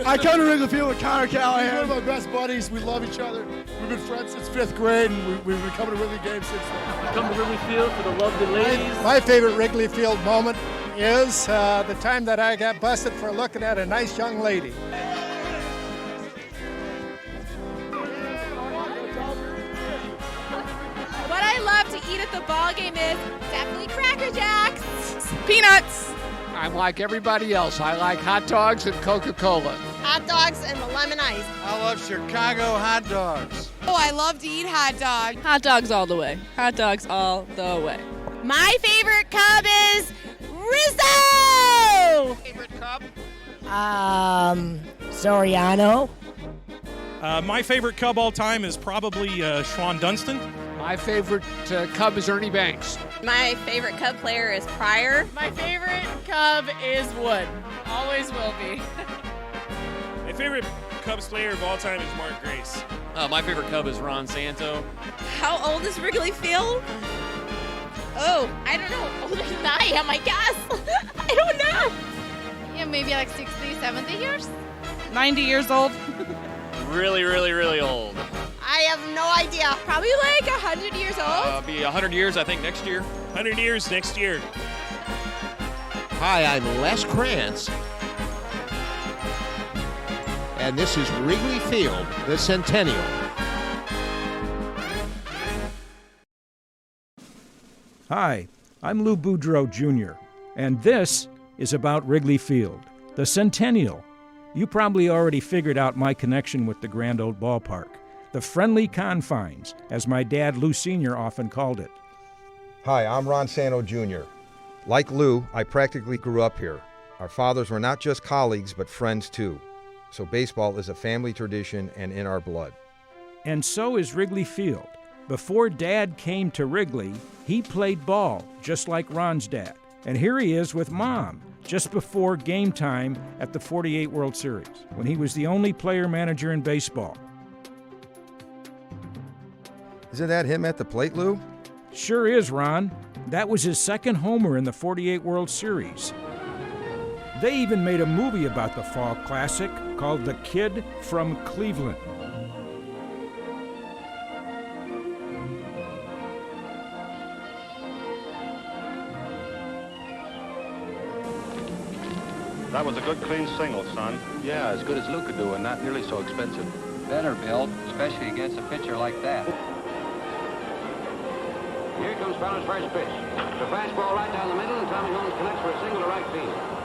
I come to Wrigley Field with Connor Callahan. He's one of my best buddies. We love each other. We've been friends since 5th grade, and we've been coming to Wrigley games since then. I come to Wrigley Field for the lovely ladies. My favorite Wrigley Field moment is the time that I got busted for looking at a nice young lady. What I love to eat at the ball game is definitely Cracker Jacks, peanuts. I'm like everybody else. I like hot dogs and Coca-Cola. Hot dogs and the lemon ice. I love Chicago hot dogs. Oh, I love to eat hot dogs. Hot dogs all the way. Hot dogs all the way. My favorite Cub is Rizzo. Favorite Cub? Soriano. My favorite Cub all time is probably Schwan Dunston. My favorite Cub is Ernie Banks. My favorite Cub player is Pryor. My favorite Cub is Wood. Always will be. My favorite Cubs player of all time is Mark Grace. My favorite Cub is Ryne Sandberg. How old is Wrigley Field? Oh, I don't know. Older than I am, I guess. I don't know. Yeah, maybe like 60, 70 years? 90 years old. Really, really, really old. I have no idea. Probably like 100 years old. Be 100 years, I think, next year. 100 years next year. Hi, I'm Les Krantz. And this is Wrigley Field, the Centennial. Hi, I'm Lou Boudreau Jr., and this is about Wrigley Field, the Centennial. You probably already figured out my connection with the grand old ballpark, the friendly confines, as my dad Lou Sr. often called it. Hi, I'm Ron Santo Jr. Like Lou, I practically grew up here. Our fathers were not just colleagues, but friends too. So baseball is a family tradition and in our blood. And so is Wrigley Field. Before Dad came to Wrigley, he played ball, just like Ron's dad. And here he is with Mom, just before game time at the '48 World Series, when he was the only player-manager in baseball. Isn't that him at the plate, Lou? Sure is, Ron. That was his second homer in the '48 World Series. They even made a movie about the Fall Classic called The Kid from Cleveland. That was a good, clean single, son. Yeah, as good as Lou could do and not nearly so expensive. Better, Bill, especially against a pitcher like that. Here comes Fowler's first pitch. The fastball right down the middle, and Tommy Holmes connects for a single to right field.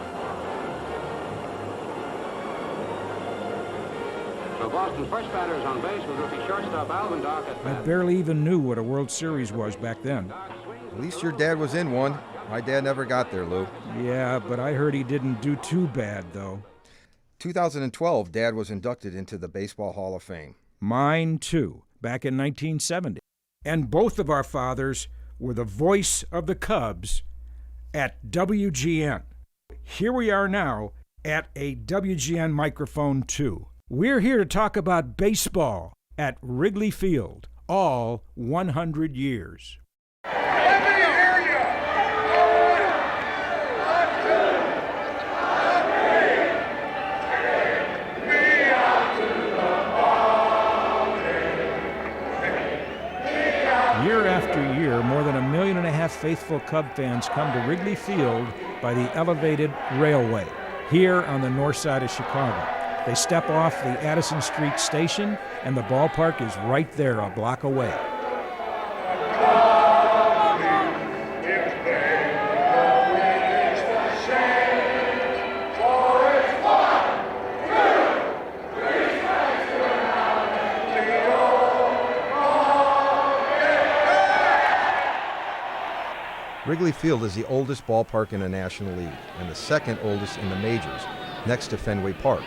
So Boston's first batter is on base with rookie shortstop Alvin Dark at bat. I barely even knew what a World Series was back then. At least your dad was in one. My dad never got there, Lou. Yeah, but I heard he didn't do too bad, though. 2012, Dad was inducted into the Baseball Hall of Fame. Mine, too, back in 1970. And both of our fathers were the voice of the Cubs at WGN. Here we are now at a WGN microphone, too. We're here to talk about baseball at Wrigley Field, all 100 years. Year after year, more than 1.5 million faithful Cub fans come to Wrigley Field by the elevated railway here on the north side of Chicago. They step off the Addison Street station, and the ballpark is right there a block away. Wrigley Field is the oldest ballpark in the National League and the second oldest in the majors, next to Fenway Park.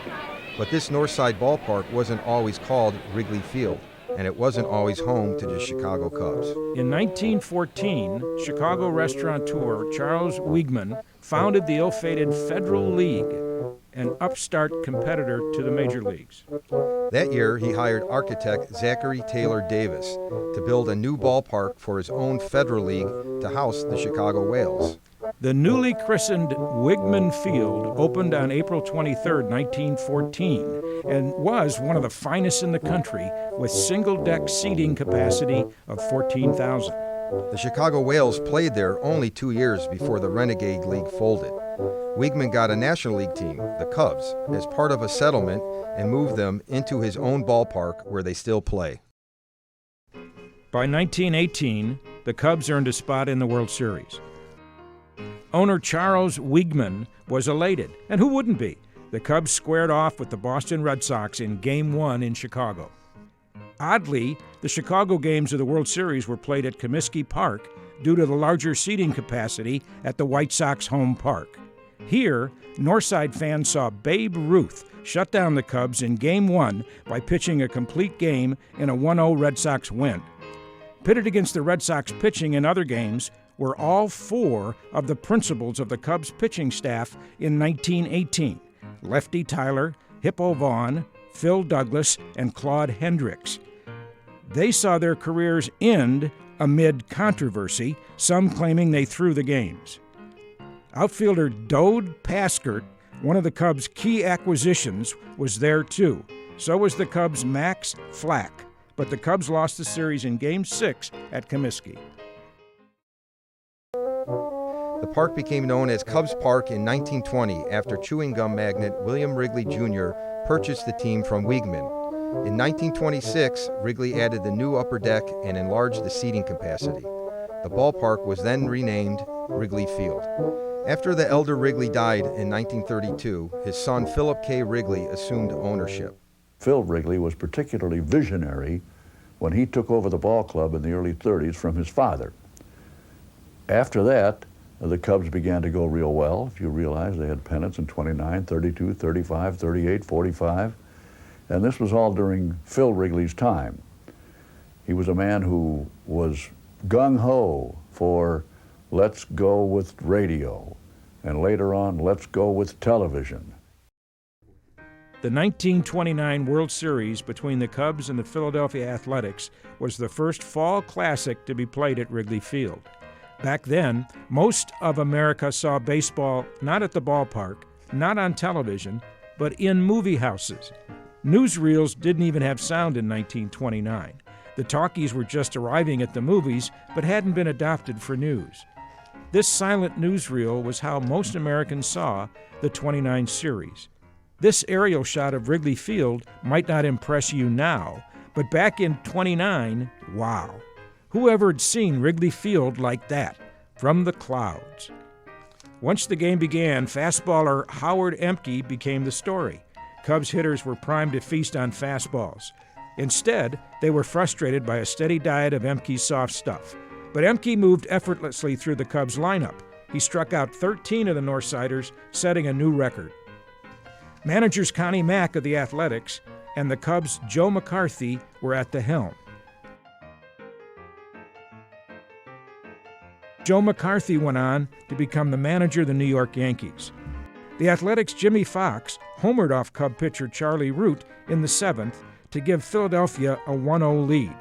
But this Northside ballpark wasn't always called Wrigley Field, and it wasn't always home to the Chicago Cubs. In 1914, Chicago restaurateur Charles Wiegman founded the ill-fated Federal League, an upstart competitor to the major leagues. That year, he hired architect Zachary Taylor Davis to build a new ballpark for his own Federal League to house the Chicago Whales. The newly christened Wigman Field opened on April 23, 1914, and was one of the finest in the country with single-deck seating capacity of 14,000. The Chicago Whales played there only 2 years before the Renegade League folded. Wigman got a National League team, the Cubs, as part of a settlement and moved them into his own ballpark where they still play. By 1918, the Cubs earned a spot in the World Series. Owner Charles Wigman was elated, and who wouldn't be? The Cubs squared off with the Boston Red Sox in Game 1 in Chicago. Oddly, the Chicago games of the World Series were played at Comiskey Park due to the larger seating capacity at the White Sox home park. Here, Northside fans saw Babe Ruth shut down the Cubs in Game 1 by pitching a complete game in a 1-0 Red Sox win. Pitted against the Red Sox pitching in other games were all four of the principals of the Cubs pitching staff in 1918, Lefty Tyler, Hippo Vaughn, Phil Douglas, and Claude Hendricks. They saw their careers end amid controversy, some claiming they threw the games. Outfielder Dode Paskert, one of the Cubs' key acquisitions, was there too. So was the Cubs' Max Flack, but the Cubs lost the series in Game 6 at Comiskey. The park became known as Cubs Park in 1920 after chewing gum magnate William Wrigley Jr. purchased the team from Wigman. In 1926, Wrigley added the new upper deck and enlarged the seating capacity. The ballpark was then renamed Wrigley Field. After the elder Wrigley died in 1932, his son Philip K. Wrigley assumed ownership. Phil Wrigley was particularly visionary when he took over the ball club in the early 30s from his father. After that, the Cubs began to go real well. If you realize they had pennants in 29, 32, 35, 38, 45, and this was all during Phil Wrigley's time. He was a man who was gung-ho for let's go with radio, and later on, let's go with television. The 1929 World Series between the Cubs and the Philadelphia Athletics was the first fall classic to be played at Wrigley Field. Back then, most of America saw baseball not at the ballpark, not on television, but in movie houses. Newsreels didn't even have sound in 1929. The talkies were just arriving at the movies, but hadn't been adopted for news. This silent newsreel was how most Americans saw the 29 series. This aerial shot of Wrigley Field might not impress you now, but back in '29, wow. Whoever had seen Wrigley Field like that, from the clouds? Once the game began, fastballer Howard Emke became the story. Cubs hitters were primed to feast on fastballs. Instead, they were frustrated by a steady diet of Emke's soft stuff. But Emke moved effortlessly through the Cubs lineup. He struck out 13 of the Northsiders, setting a new record. Managers Connie Mack of the Athletics and the Cubs' Joe McCarthy were at the helm. Joe McCarthy went on to become the manager of the New York Yankees. The Athletics' Jimmy Fox homered off Cub pitcher Charlie Root in the 7th to give Philadelphia a 1-0 lead.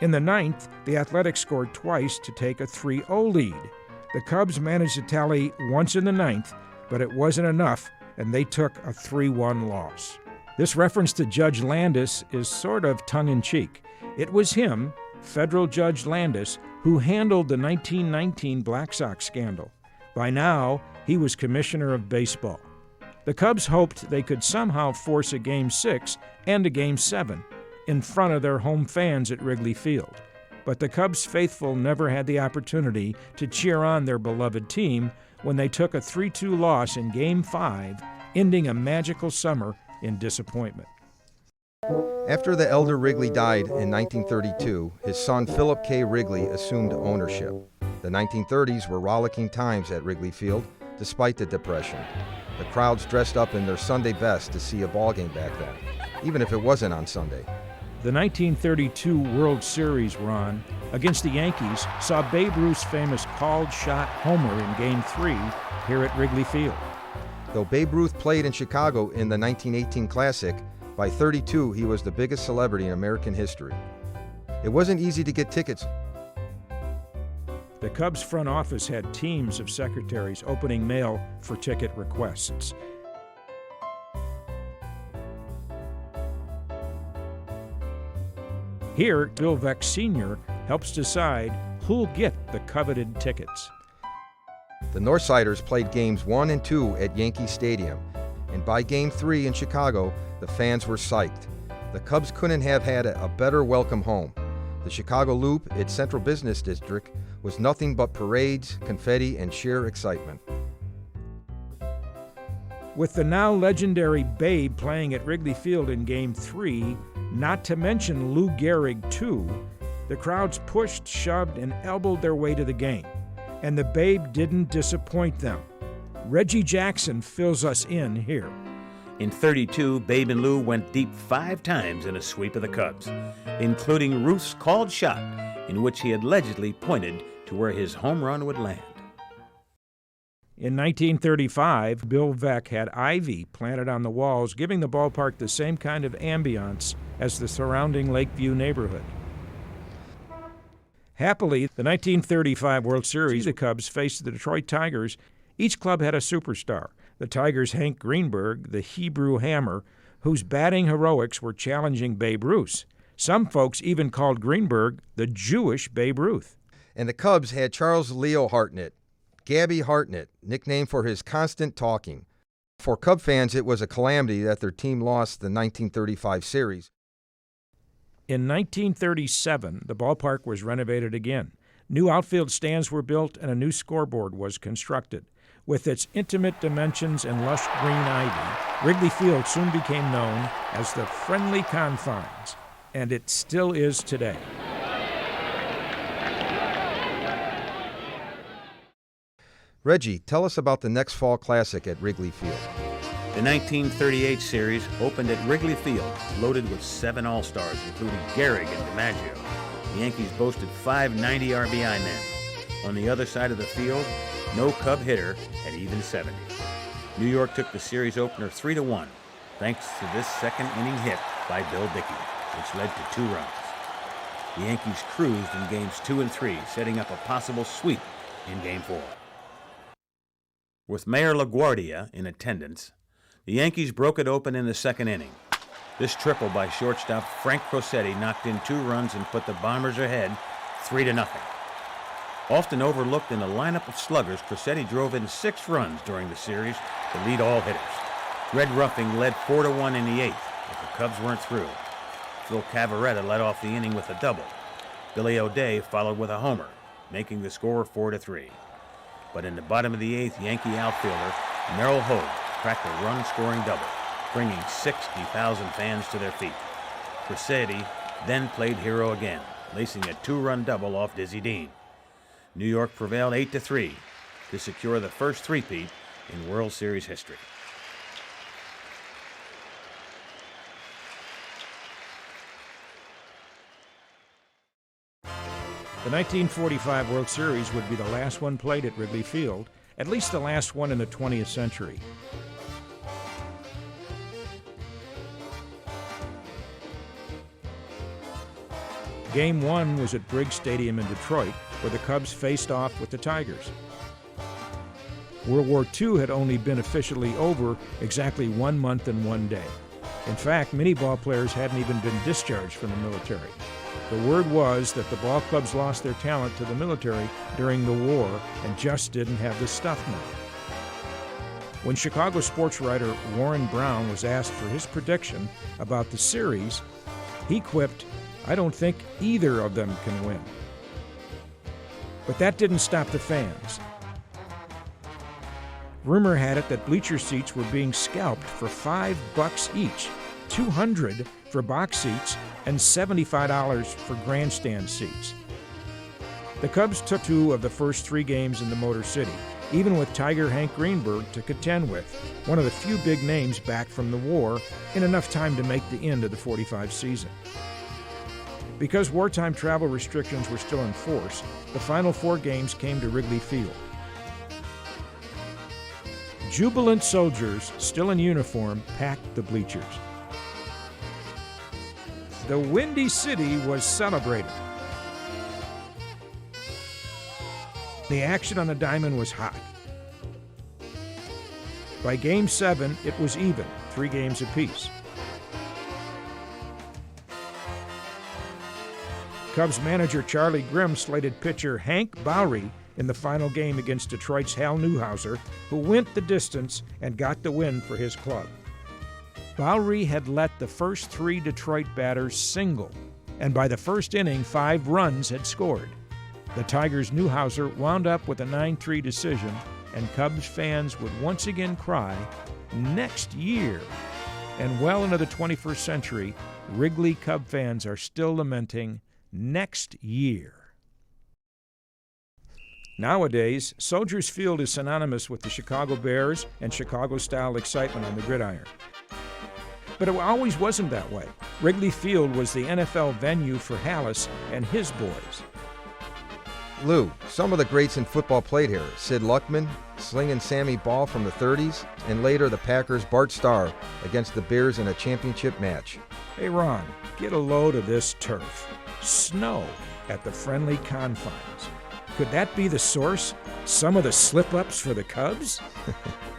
In the 9th, the Athletics scored twice to take a 3-0 lead. The Cubs managed to tally once in the 9th, but it wasn't enough, and they took a 3-1 loss. This reference to Judge Landis is sort of tongue-in-cheek. It was him, federal Judge Landis, who handled the 1919 Black Sox scandal. By now, he was commissioner of baseball. The Cubs hoped they could somehow force a Game 6 and a Game 7 in front of their home fans at Wrigley Field. But the Cubs faithful never had the opportunity to cheer on their beloved team when they took a 3-2 loss in Game 5, ending a magical summer in disappointment. After the elder Wrigley died in 1932, his son Philip K. Wrigley assumed ownership. The 1930s were rollicking times at Wrigley Field, despite the Depression. The crowds dressed up in their Sunday best to see a ballgame back then, even if it wasn't on Sunday. The 1932 World Series run against the Yankees saw Babe Ruth's famous called shot homer in Game 3 here at Wrigley Field. Though Babe Ruth played in Chicago in the 1918 Classic, by 32 he was the biggest celebrity in American history. It wasn't easy to get tickets. The Cubs front office had teams of secretaries opening mail for ticket requests. Here, Bill Veeck Sr. helps decide who'll get the coveted tickets. The Northsiders played games 1 and 2 at Yankee Stadium, and by game 3 in Chicago, the fans were psyched. The Cubs couldn't have had a better welcome home. The Chicago Loop, its central business district, was nothing but parades, confetti, and sheer excitement. With the now legendary Babe playing at Wrigley Field in Game 3, not to mention Lou Gehrig too, the crowds pushed, shoved, and elbowed their way to the game. And the Babe didn't disappoint them. Reggie Jackson fills us in here. In '32, Babe and Lou went deep 5 times in a sweep of the Cubs, including Ruth's called shot, in which he allegedly pointed to where his home run would land. In 1935, Bill Veeck had ivy planted on the walls, giving the ballpark the same kind of ambiance as the surrounding Lakeview neighborhood. Happily, the 1935 World Series, the Cubs faced the Detroit Tigers. Each club had a superstar. The Tigers' Hank Greenberg, the Hebrew Hammer, whose batting heroics were challenging Babe Ruth's. Some folks even called Greenberg the Jewish Babe Ruth. And the Cubs had Charles Leo Hartnett, Gabby Hartnett, nicknamed for his constant talking. For Cub fans, it was a calamity that their team lost the 1935 series. In 1937, the ballpark was renovated again. New outfield stands were built and a new scoreboard was constructed. With its intimate dimensions and lush green ivy, Wrigley Field soon became known as the Friendly Confines, and it still is today. Reggie, tell us about the next fall classic at Wrigley Field. The 1938 series opened at Wrigley Field, loaded with 7 All-Stars, including Gehrig and DiMaggio. The Yankees boasted 5 90 RBI men. On the other side of the field, no Cub hitter had even 70. New York took the series opener 3-1, thanks to this second-inning hit by Bill Dickey, which led to 2 runs. The Yankees cruised in games 2 and 3, setting up a possible sweep in game 4. With Mayor LaGuardia in attendance, the Yankees broke it open in the second inning. This triple by shortstop Frank Crosetti knocked in 2 runs and put the Bombers ahead 3-0. Often overlooked in a lineup of sluggers, Crosetti drove in 6 runs during the series to lead all hitters. Red Ruffing led 4-1 in the 8th, but the Cubs weren't through. Phil Cavaretta led off the inning with a double. Billy O'Day followed with a homer, making the score 4-3. But in the bottom of the 8th, Yankee outfielder Merrill Hogue cracked a run-scoring double, bringing 60,000 fans to their feet. Crosetti then played hero again, lacing a 2-run double off Dizzy Dean. New York prevailed 8-3 to secure the first three-peat in World Series history. The 1945 World Series would be the last one played at Wrigley Field, at least the last one in the 20th century. Game 1 was at Briggs Stadium in Detroit, where the Cubs faced off with the Tigers. World War II had only been officially over exactly 1 month and 1 day. In fact, many ball players hadn't even been discharged from the military. The word was that the ball clubs lost their talent to the military during the war and just didn't have the stuff now. When Chicago sports writer Warren Brown was asked for his prediction about the series, he quipped, "I don't think either of them can win." But that didn't stop the fans. Rumor had it that bleacher seats were being scalped for $5 each, $200 for box seats, and $75 for grandstand seats. The Cubs took 2 of the first 3 games in the Motor City, even with Tiger Hank Greenberg to contend with, one of the few big names back from the war, in enough time to make the end of the '45 season. Because wartime travel restrictions were still in force, the final 4 games came to Wrigley Field. Jubilant soldiers, still in uniform, packed the bleachers. The Windy City was celebrated. The action on the diamond was hot. By Game 7, it was even, 3 games apiece. Cubs manager Charlie Grimm slated pitcher Hank Bowry in the final game against Detroit's Hal Newhouser, who went the distance and got the win for his club. Bowry had let the first 3 Detroit batters single, and by the first inning, 5 runs had scored. The Tigers' Newhouser wound up with a 9-3 decision, and Cubs fans would once again cry, "Next year!" And well into the 21st century, Wrigley Cub fans are still lamenting, "Next year." Nowadays, Soldiers Field is synonymous with the Chicago Bears and Chicago-style excitement on the gridiron. But it always wasn't that way. Wrigley Field was the NFL venue for Halas and his boys. Lou, some of the greats in football played here. Sid Luckman, Slingin' Sammy Ball from the 30s, and later the Packers' Bart Starr against the Bears in a championship match. Hey, Ron, get a load of this turf. Snow at the friendly confines. Could that be the source? Some of the slip-ups for the Cubs?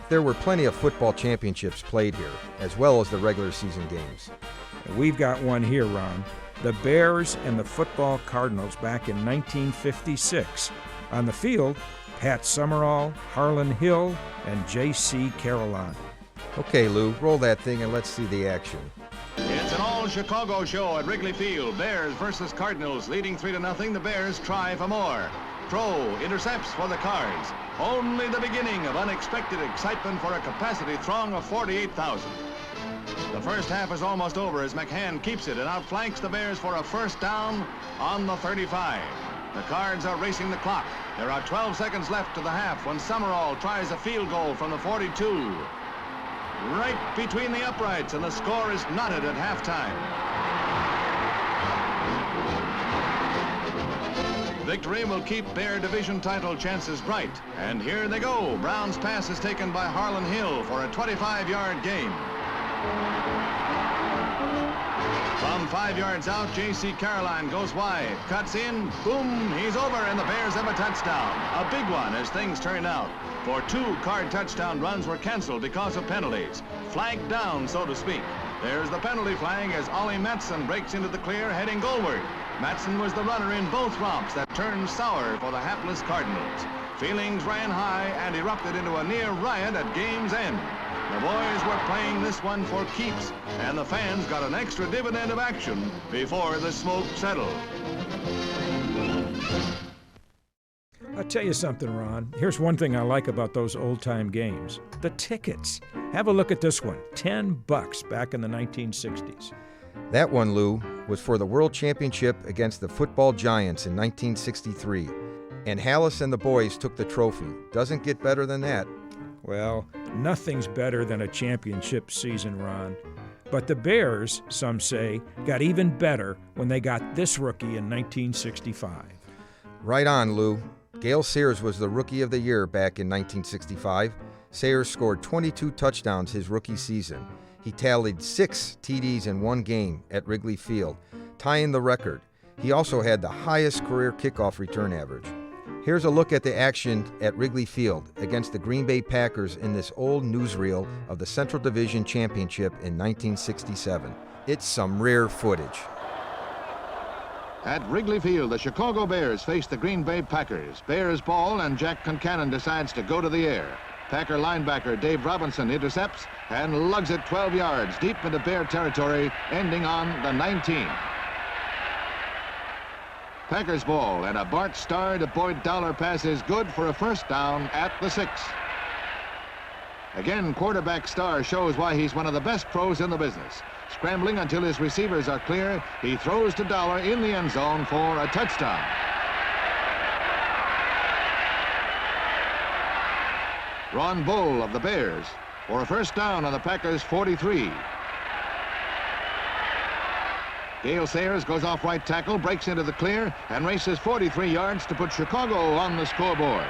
There were plenty of football championships played here, as well as the regular season games. We've got one here, Ron. The Bears and the football Cardinals back in 1956. On the field, Pat Summerall, Harlan Hill, and J.C. Caroline. Okay, Lou, roll that thing and let's see the action. It's an all-Chicago show at Wrigley Field. Bears versus Cardinals, leading 3-0. The Bears try for more. Crow intercepts for the Cards. Only the beginning of unexpected excitement for a capacity throng of 48,000. The first half is almost over as McCann keeps it and outflanks the Bears for a first down on the 35. The Cards are racing the clock. There are 12 seconds left to the half when Summerall tries a field goal from the 42. Right between the uprights, and the score is knotted at halftime. Victory will keep Bear division title chances bright. And here they go. Brown's pass is taken by Harlan Hill for a 25-yard gain. From 5 yards out, J.C. Caroline goes wide, cuts in, boom, he's over, and the Bears have a touchdown. A big one as things turn out. For 2 Card touchdown runs were canceled because of penalties. Flagged down, so to speak. There's the penalty flag as Ollie Matson breaks into the clear, heading goalward. Matson was the runner in both romps that turned sour for the hapless Cardinals. Feelings ran high and erupted into a near riot at game's end. The boys were playing this one for keeps, and the fans got an extra dividend of action before the smoke settled. I'll tell you something, Ron. Here's one thing I like about those old-time games. The tickets. Have a look at this one. $10 back in the 1960s. That one, Lou, was for the World Championship against the football Giants in 1963. And Halas and the boys took the trophy. Doesn't get better than that. Well, nothing's better than a championship season, Ron. But the Bears, some say, got even better when they got this rookie in 1965. Right on, Lou. Gale Sayers was the Rookie of the Year back in 1965. Sayers scored 22 touchdowns his rookie season. He tallied 6 TDs in one game at Wrigley Field, tying the record. He also had the highest career kickoff return average. Here's a look at the action at Wrigley Field against the Green Bay Packers in this old newsreel of the Central Division Championship in 1967. It's some rare footage. At Wrigley Field, the Chicago Bears face the Green Bay Packers. Bears ball, and Jack Concannon decides to go to the air. Packer linebacker Dave Robinson intercepts and lugs it 12 yards deep into Bear territory, ending on the 19. Packers ball, and a Bart Starr to Boyd Dowler pass is good for a first down at the 6. Again, quarterback Starr shows why he's one of the best pros in the business. Scrambling until his receivers are clear, he throws to Dowler in the end zone for a touchdown. Ron Bull of the Bears for a first down on the Packers' 43. Gale Sayers goes off right tackle, breaks into the clear, and races 43 yards to put Chicago on the scoreboard.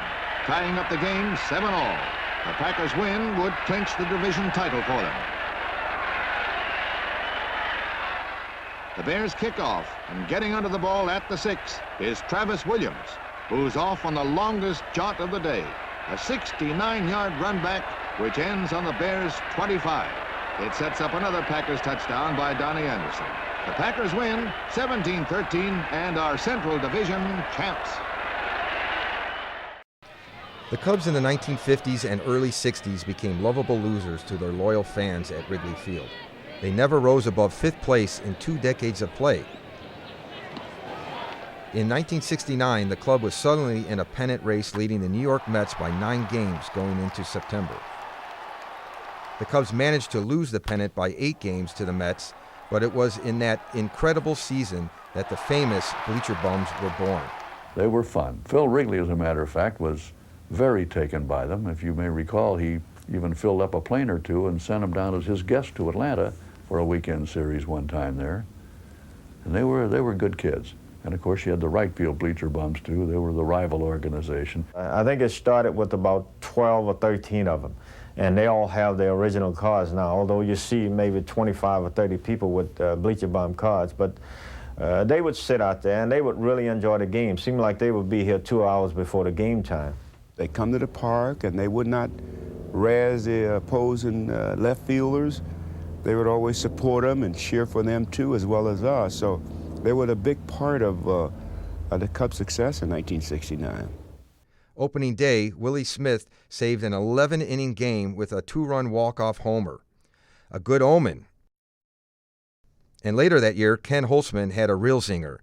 Tying up the game 7-all. The Packers' win would clinch the division title for them. The Bears kick off, and getting under the ball at the 6 is Travis Williams. who's off on the longest jaunt of the day. A 69-yard run back, which ends on the Bears' 25. It sets up another Packers touchdown by Donnie Anderson. The Packers win 17-13 and are Central Division champs. The Cubs in the 1950s and early 60s became lovable losers to their loyal fans at Wrigley Field. They never rose above 5th place in 2 decades of play. In 1969, the club was suddenly in a pennant race, leading the New York Mets by 9 games going into September. The Cubs managed to lose the pennant by 8 games to the Mets, but it was in that incredible season that the famous Bleacher Bums were born. They were fun. Phil Wrigley, as a matter of fact, was very taken by them. If you may recall, he even filled up a plane or two and sent them down as his guest to Atlanta for a weekend series one time there. And they were good kids. And of course, you had the right field Bleacher Bums too. They were the rival organization. I think it started with about 12 or 13 of them. And they all have their original cards now, although you see maybe 25 or 30 people with Bleacher Bum cards. But they would sit out there and they would really enjoy the game. Seemed like they would be here 2 hours before the game time. They come to the park and they would not razz the opposing left fielders. They would always support them and cheer for them too, as well as us. So they were a big part of the Cubs' success in 1969. Opening day, Willie Smith saved an 11-inning game with a 2-run walk-off homer. A good omen. And later that year, Ken Holtzman had a real zinger.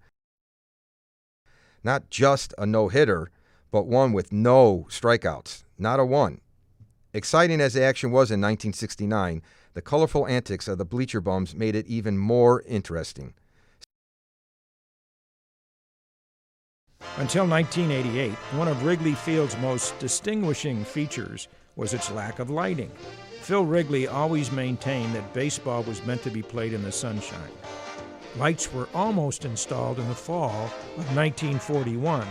Not just a no-hitter, but one with no strikeouts, not a one. Exciting as the action was in 1969, the colorful antics of the Bleacher Bums made it even more interesting. Until 1988, one of Wrigley Field's most distinguishing features was its lack of lighting. Phil Wrigley always maintained that baseball was meant to be played in the sunshine. Lights were almost installed in the fall of 1941.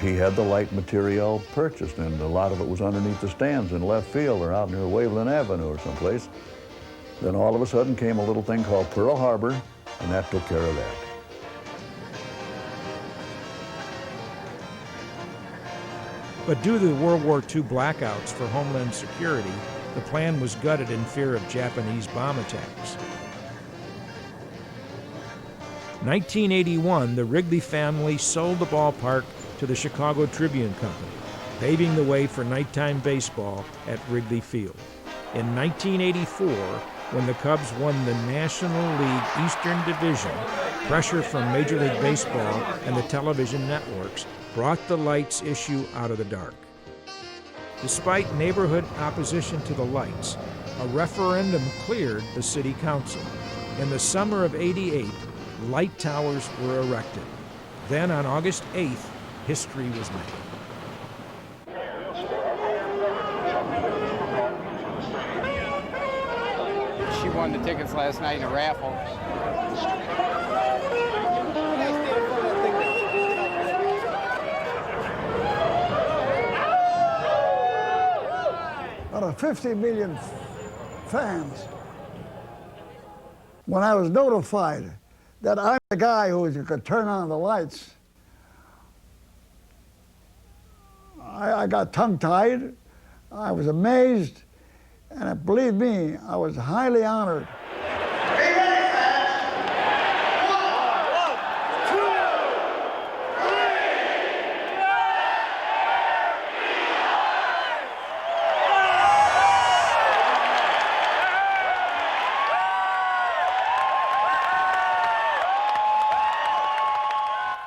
He had the light material purchased, and a lot of it was underneath the stands in left field or out near Waveland Avenue or someplace. Then all of a sudden came a little thing called Pearl Harbor, and that took care of that. But due to the World War II blackouts for Homeland Security, the plan was gutted in fear of Japanese bomb attacks. 1981, the Wrigley family sold the ballpark to the Chicago Tribune Company, paving the way for nighttime baseball at Wrigley Field. In 1984, when the Cubs won the National League Eastern Division, pressure from Major League Baseball and the television networks brought the lights issue out of the dark. Despite neighborhood opposition to the lights, a referendum cleared the city council. In the summer of '88, light towers were erected. Then on August 8th, history was made. She won the tickets last night in a raffle. Out of 50 million fans, when I was notified that I'm the guy who could turn on the lights, I got tongue-tied, I was amazed, and believe me, I was highly honored.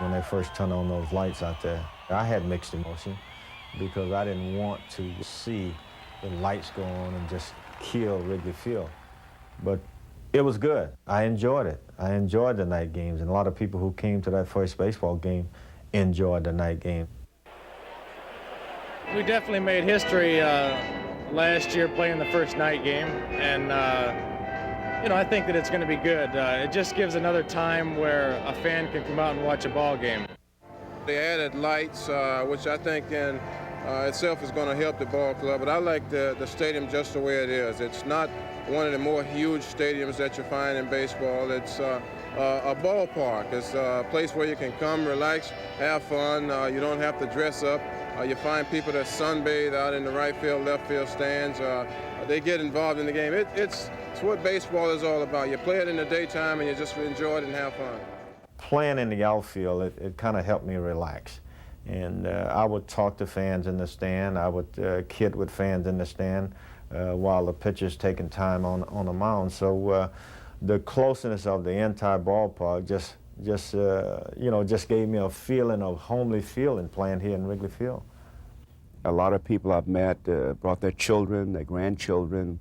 When they first turned on those lights out there, I had mixed emotion because I didn't want to see the lights go on and just kill Wrigley Field. But it was good. I enjoyed it. I enjoyed the night games, and a lot of people who came to that first baseball game enjoyed the night game. We definitely made history last year playing the first night game, and I think that it's going to be good. It just gives another time where a fan can come out and watch a ball game. They added lights, which I think can itself is going to help the ball club, but I like the stadium just the way it is. It's not one of the more huge stadiums that you find in baseball. It's a ballpark. It's a place where you can come, relax, have fun. You don't have to dress up. You find people that sunbathe out in the right field, left field stands. They get involved in the game. It's what baseball is all about. You play it in the daytime and you just enjoy it and have fun. Playing in the outfield, it kind of helped me relax. And I would talk to fans in the stand. I would kid with fans in the stand while the pitcher's taking time on the mound. So the closeness of the entire ballpark just gave me a feeling of homely feeling playing here in Wrigley Field. A lot of people I've met brought their children, their grandchildren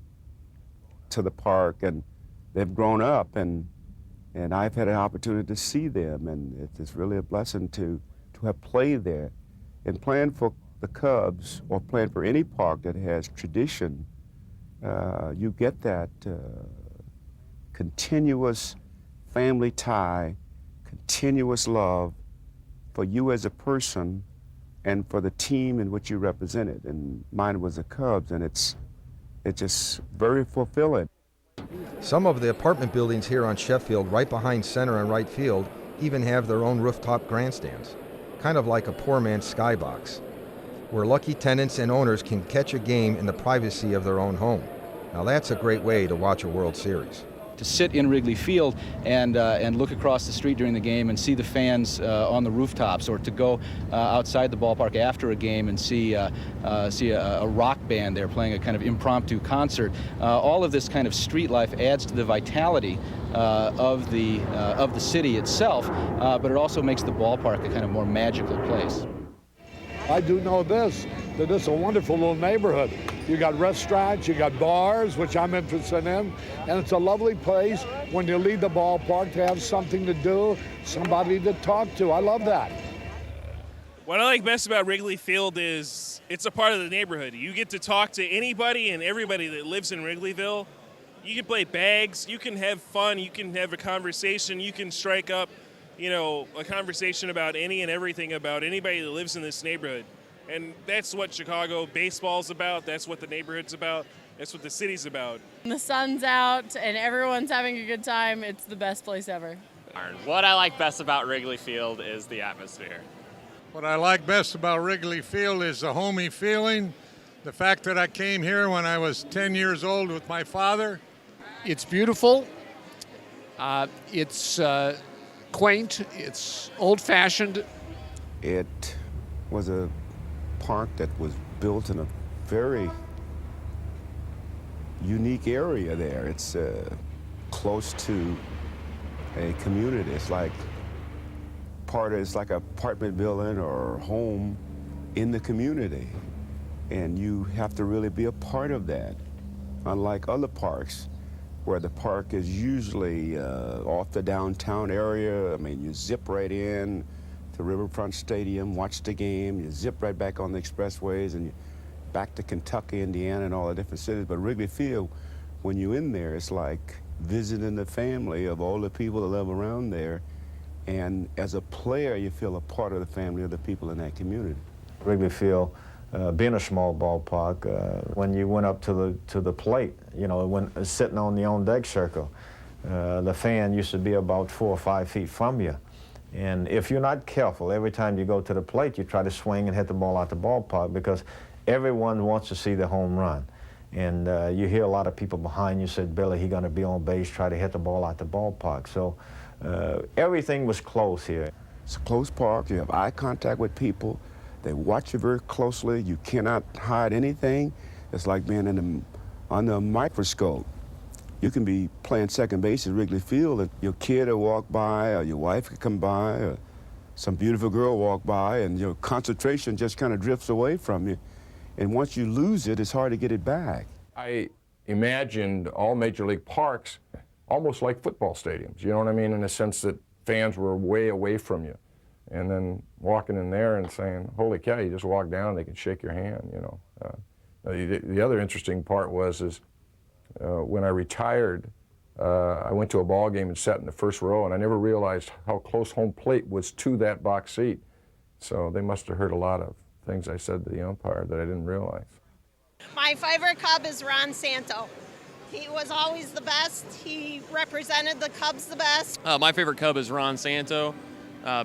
to the park, and they've grown up, and I've had an opportunity to see them, and it's really a blessing to have played there. And playing for the Cubs or playing for any park that has tradition, you get that continuous family tie, continuous love for you as a person and for the team in which you represented. And mine was the Cubs, and it's just very fulfilling. Some of the apartment buildings here on Sheffield, right behind center and right field, even have their own rooftop grandstands, kind of like a poor man's skybox, where lucky tenants and owners can catch a game in the privacy of their own home. Now that's a great way to watch a World Series. To sit in Wrigley Field and look across the street during the game and see the fans on the rooftops, or to go outside the ballpark after a game and see a rock band there playing a kind of impromptu concert. All of this kind of street life adds to the vitality of the city itself, but it also makes the ballpark a kind of more magical place. I do know this, that it's a wonderful little neighborhood. You got restaurants, you got bars, which I'm interested in, and it's a lovely place when you leave the ballpark to have something to do, somebody to talk to. I love that. What I like best about Wrigley Field is it's a part of the neighborhood. You get to talk to anybody and everybody that lives in Wrigleyville. You can play bags, you can have fun, you can have a conversation, you can strike up, a conversation about any and everything about anybody that lives in this neighborhood. And that's what Chicago baseball's about. That's what the neighborhood's about. That's what the city's about. The sun's out and everyone's having a good time. It's the best place ever. What I like best about Wrigley Field is the atmosphere. What I like best about Wrigley Field is the homey feeling. The fact that I came here when I was 10 years old with my father. It's beautiful. It's quaint. It's old-fashioned. It was a park that was built in a very unique area there. It's close to a community. It's like it's like an apartment building or home in the community. And you have to really be a part of that. Unlike other parks, where the park is usually off the downtown area. I mean, you zip right in to Riverfront Stadium, watch the game, you zip right back on the expressways, and you back to Kentucky, Indiana, and all the different cities. But Wrigley Field, when you're in there, it's like visiting the family of all the people that live around there. And as a player, you feel a part of the family of the people in that community. Wrigley Field, being a small ballpark, when you went up to the plate, when sitting on the on-deck circle, the fan used to be about 4 or 5 feet from you. And if you're not careful, every time you go to the plate, you try to swing and hit the ball out the ballpark because everyone wants to see the home run. And you hear a lot of people behind you say, Billy, he's going to be on base, try to hit the ball out the ballpark. So everything was close here. It's a close park. You have eye contact with people. They watch you very closely. You cannot hide anything. It's like being under a microscope. You can be playing second base at Wrigley Field and your kid will walk by or your wife could come by or some beautiful girl walk by and your concentration just kind of drifts away from you. And once you lose it, it's hard to get it back. I imagined all major league parks almost like football stadiums, you know what I mean, in the sense that fans were way away from you. And then walking in there and saying, holy cow, you just walk down, they can shake your hand, The other interesting part was when I retired, I went to a ball game and sat in the first row, and I never realized how close home plate was to that box seat. So they must have heard a lot of things I said to the umpire that I didn't realize. My favorite Cub is Ryne Santo. He was always the best. He represented the Cubs the best. My favorite Cub is Ryne Santo,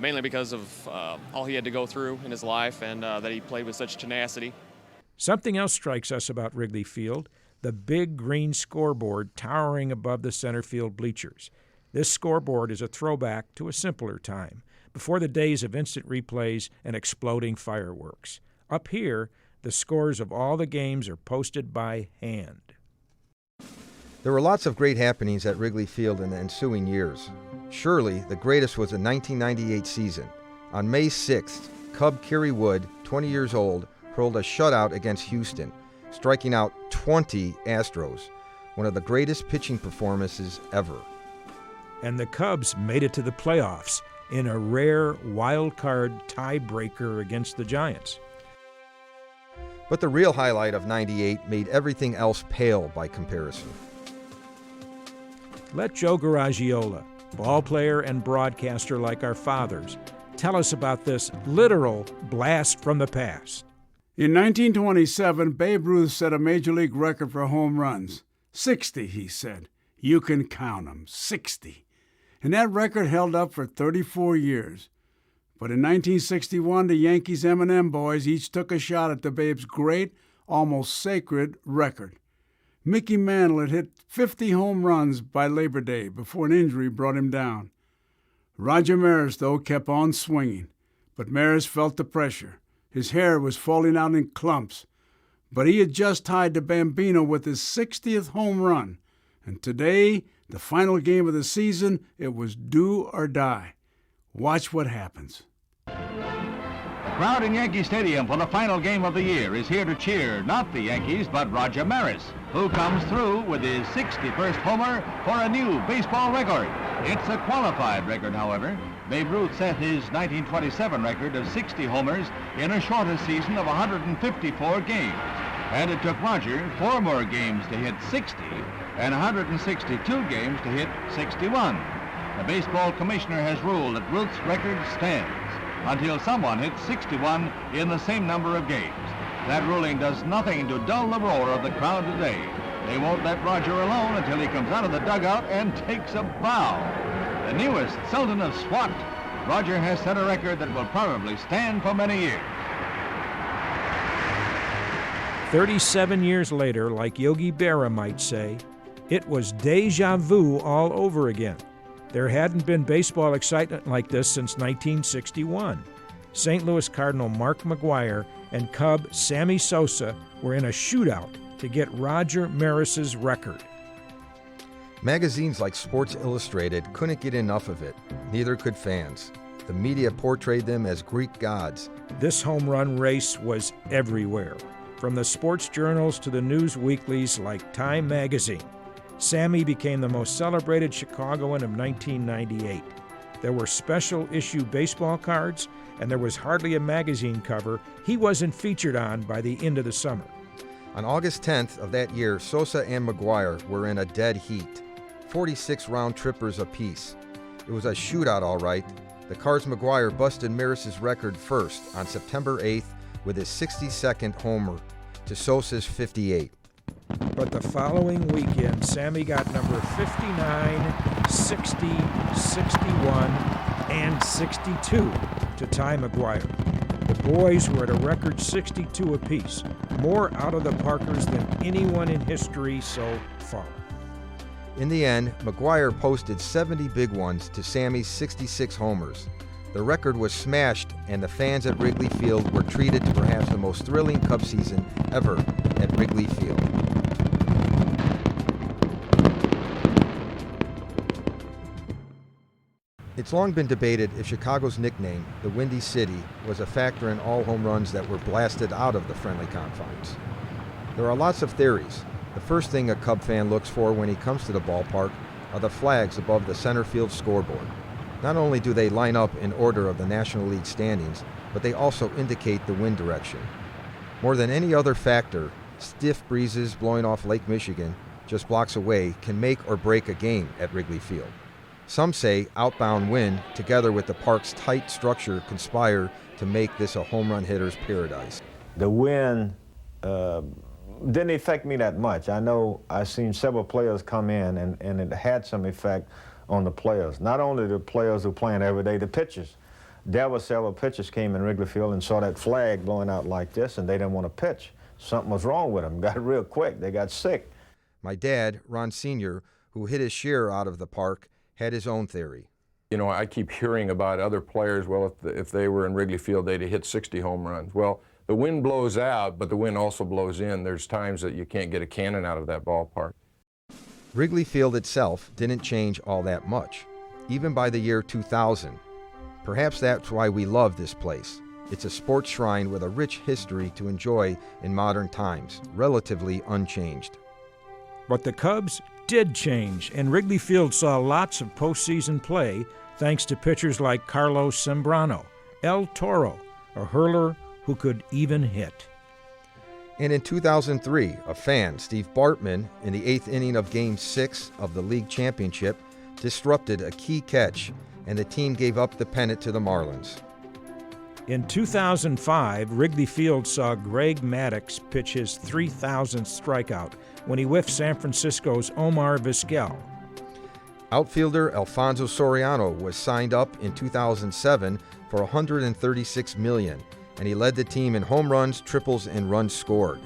mainly because of all he had to go through in his life and that he played with such tenacity. Something else strikes us about Wrigley Field, the big green scoreboard towering above the center field bleachers. This scoreboard is a throwback to a simpler time, before the days of instant replays and exploding fireworks. Up here, the scores of all the games are posted by hand. There were lots of great happenings at Wrigley Field in the ensuing years. Surely the greatest was the 1998 season. On May 6th, Cub Caray Wood, 20 years old, hurled a shutout against Houston, striking out 20 Astros, one of the greatest pitching performances ever. And the Cubs made it to the playoffs in a rare wild card tiebreaker against the Giants. But the real highlight of '98 made everything else pale by comparison. Let Joe Garagiola, ball player and broadcaster like our fathers, tell us about this literal blast from the past. In 1927, Babe Ruth set a major league record for home runs. 60, he said. You can count them, 60. And that record held up for 34 years. But in 1961, the Yankees M&M boys each took a shot at the Babe's great, almost sacred record. Mickey Mantle had hit 50 home runs by Labor Day before an injury brought him down. Roger Maris, though, kept on swinging, but Maris felt the pressure. His hair was falling out in clumps, but he had just tied the Bambino with his 60th home run, and today, the final game of the season, it was do or die. Watch what happens. The crowd in Yankee Stadium for the final game of the year is here to cheer not the Yankees, but Roger Maris, who comes through with his 61st homer for a new baseball record. It's a qualified record, however. Babe Ruth set his 1927 record of 60 homers in a shorter season of 154 games. And it took Roger 4 more games to hit 60 and 162 games to hit 61. The baseball commissioner has ruled that Ruth's record stands until someone hits 61 in the same number of games. That ruling does nothing to dull the roar of the crowd today. They won't let Roger alone until he comes out of the dugout and takes a bow. The newest Sultan of SWAT, Roger has set a record that will probably stand for many years. 37 years later, like Yogi Berra might say, it was deja vu all over again. There hadn't been baseball excitement like this since 1961. St. Louis Cardinal Mark McGwire and Cub Sammy Sosa were in a shootout to get Roger Maris's record. Magazines like Sports Illustrated couldn't get enough of it. Neither could fans. The media portrayed them as Greek gods. This home run race was everywhere, from the sports journals to the news weeklies like Time magazine. Sammy became the most celebrated Chicagoan of 1998. There were special issue baseball cards, and there was hardly a magazine cover he wasn't featured on by the end of the summer. On August 10th of that year, Sosa and McGwire were in a dead heat, 46 round trippers apiece. It was a shootout, all right. The Cards McGwire busted Maris's record first on September 8th with his 62nd homer to Sosa's 58. But the following weekend, Sammy got number 59, 60, 61, and 62 to tie McGwire. The boys were at a record 62 apiece, more out of the Parkers than anyone in history so far. In the end, McGwire posted 70 big ones to Sammy's 66 homers. The record was smashed, and the fans at Wrigley Field were treated to perhaps the most thrilling Cub season ever at Wrigley Field. It's long been debated if Chicago's nickname, the Windy City, was a factor in all home runs that were blasted out of the friendly confines. There are lots of theories. The first thing a Cub fan looks for when he comes to the ballpark are the flags above the center field scoreboard. Not only do they line up in order of the National League standings, but they also indicate the wind direction. More than any other factor, stiff breezes blowing off Lake Michigan just blocks away can make or break a game at Wrigley Field. Some say outbound wind, together with the park's tight structure, conspire to make this a home run hitter's paradise. The wind didn't affect me that much. I know I've seen several players come in, and it had some effect on the players. Not only the players who are playing every day, the pitchers. There were several pitchers came in Wrigley Field and saw that flag blowing out like this, and they didn't want to pitch. Something was wrong with them. Got real quick. They got sick. My dad, Ron Sr., who hit his share out of the park, had his own theory. You know, I keep hearing about other players, well, if they were in Wrigley Field, they'd have hit 60 home runs. Well, the wind blows out, but the wind also blows in. There's times that you can't get a cannon out of that ballpark. Wrigley Field itself didn't change all that much, even by the year 2000. Perhaps that's why we love this place. It's a sports shrine with a rich history to enjoy in modern times, relatively unchanged. But the Cubs did change, and Wrigley Field saw lots of postseason play thanks to pitchers like Carlos Zambrano, El Toro, a hurler who could even hit. And in 2003, a fan, Steve Bartman, in the 8th inning of Game 6 of the league championship, disrupted a key catch, and the team gave up the pennant to the Marlins. In 2005, Wrigley Field saw Greg Maddux pitch his 3,000th strikeout when he whiffed San Francisco's Omar Vizquel. Outfielder Alfonso Soriano was signed up in 2007 for $136 million, and he led the team in home runs, triples, and runs scored.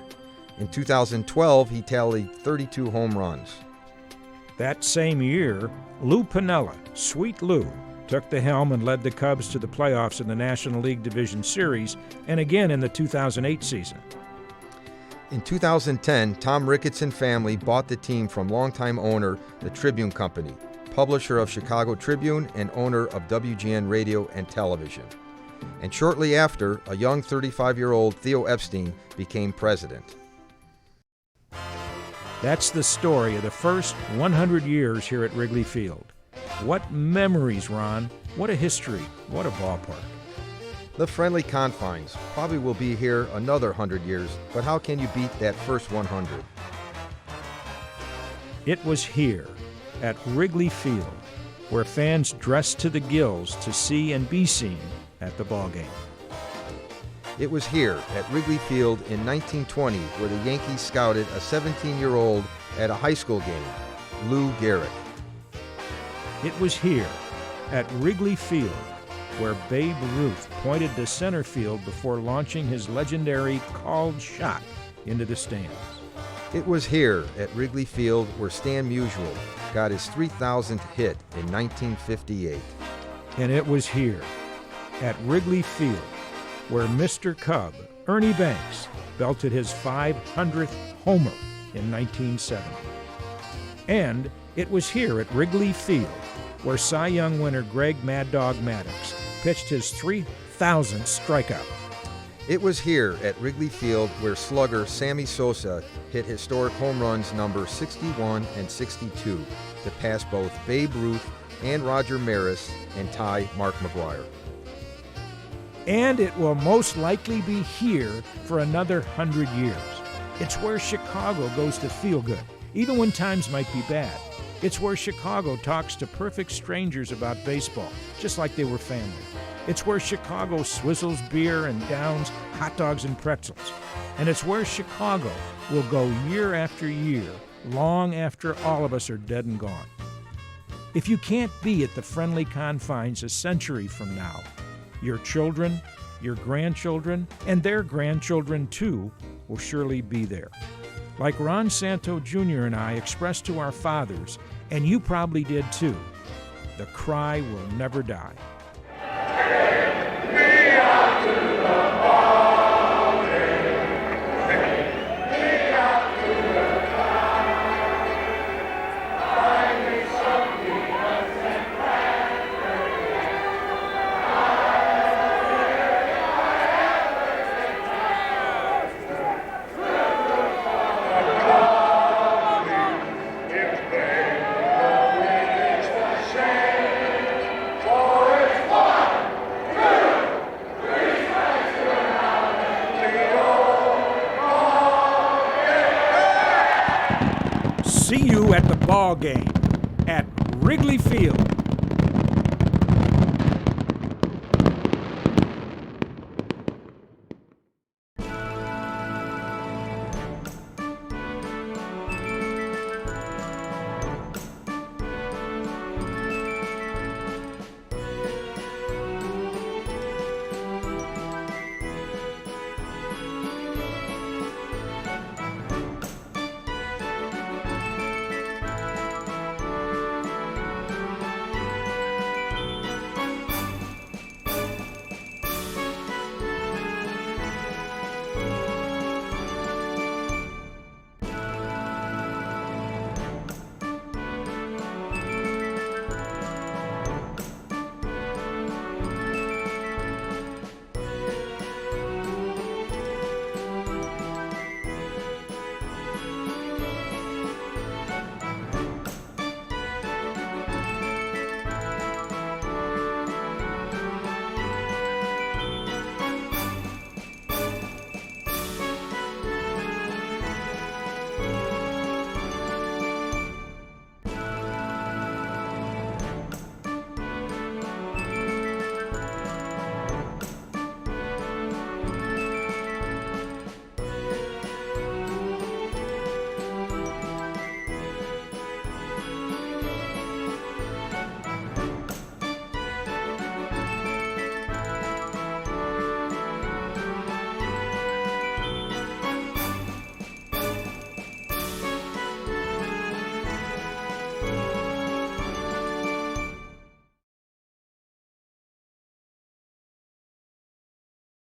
In 2012, he tallied 32 home runs. That same year, Lou Piniella, Sweet Lou, took the helm and led the Cubs to the playoffs in the National League Division Series and again in the 2008 season. In 2010, Tom Ricketts and family bought the team from longtime owner, the Tribune Company, publisher of Chicago Tribune and owner of WGN Radio and Television. And shortly after, a young 35-year-old Theo Epstein became president. That's the story of the first 100 years here at Wrigley Field. What memories, Ron. What a history. What a ballpark. The friendly confines probably will be here another 100 years, but how can you beat that first 100? It was here, at Wrigley Field, where fans dressed to the gills to see and be seen at the ballgame. It was here, at Wrigley Field in 1920, where the Yankees scouted a 17-year-old at a high school game, Lou Gehrig. It was here, at Wrigley Field, where Babe Ruth pointed to center field before launching his legendary called shot into the stands. It was here, at Wrigley Field, where Stan Musial got his 3,000th hit in 1958. And it was here, at Wrigley Field, where Mr. Cub, Ernie Banks, belted his 500th homer in 1970. And it was here at Wrigley Field where Cy Young winner Greg Mad Dog Maddux pitched his 3,000th strikeout. It was here at Wrigley Field where slugger Sammy Sosa hit historic home runs number 61 and 62 to pass both Babe Ruth and Roger Maris and tie Mark McGwire. And it will most likely be here for another 100 years. It's where Chicago goes to feel good, even when times might be bad. It's where Chicago talks to perfect strangers about baseball, just like they were family. It's where Chicago swizzles beer and downs hot dogs and pretzels. And it's where Chicago will go year after year, long after all of us are dead and gone. If you can't be at the friendly confines a century from now, your children, your grandchildren, and their grandchildren too will surely be there. Like Ron Santo Jr. and I expressed to our fathers, and you probably did too, the cry will never die. See you at the ball game at Wrigley Field.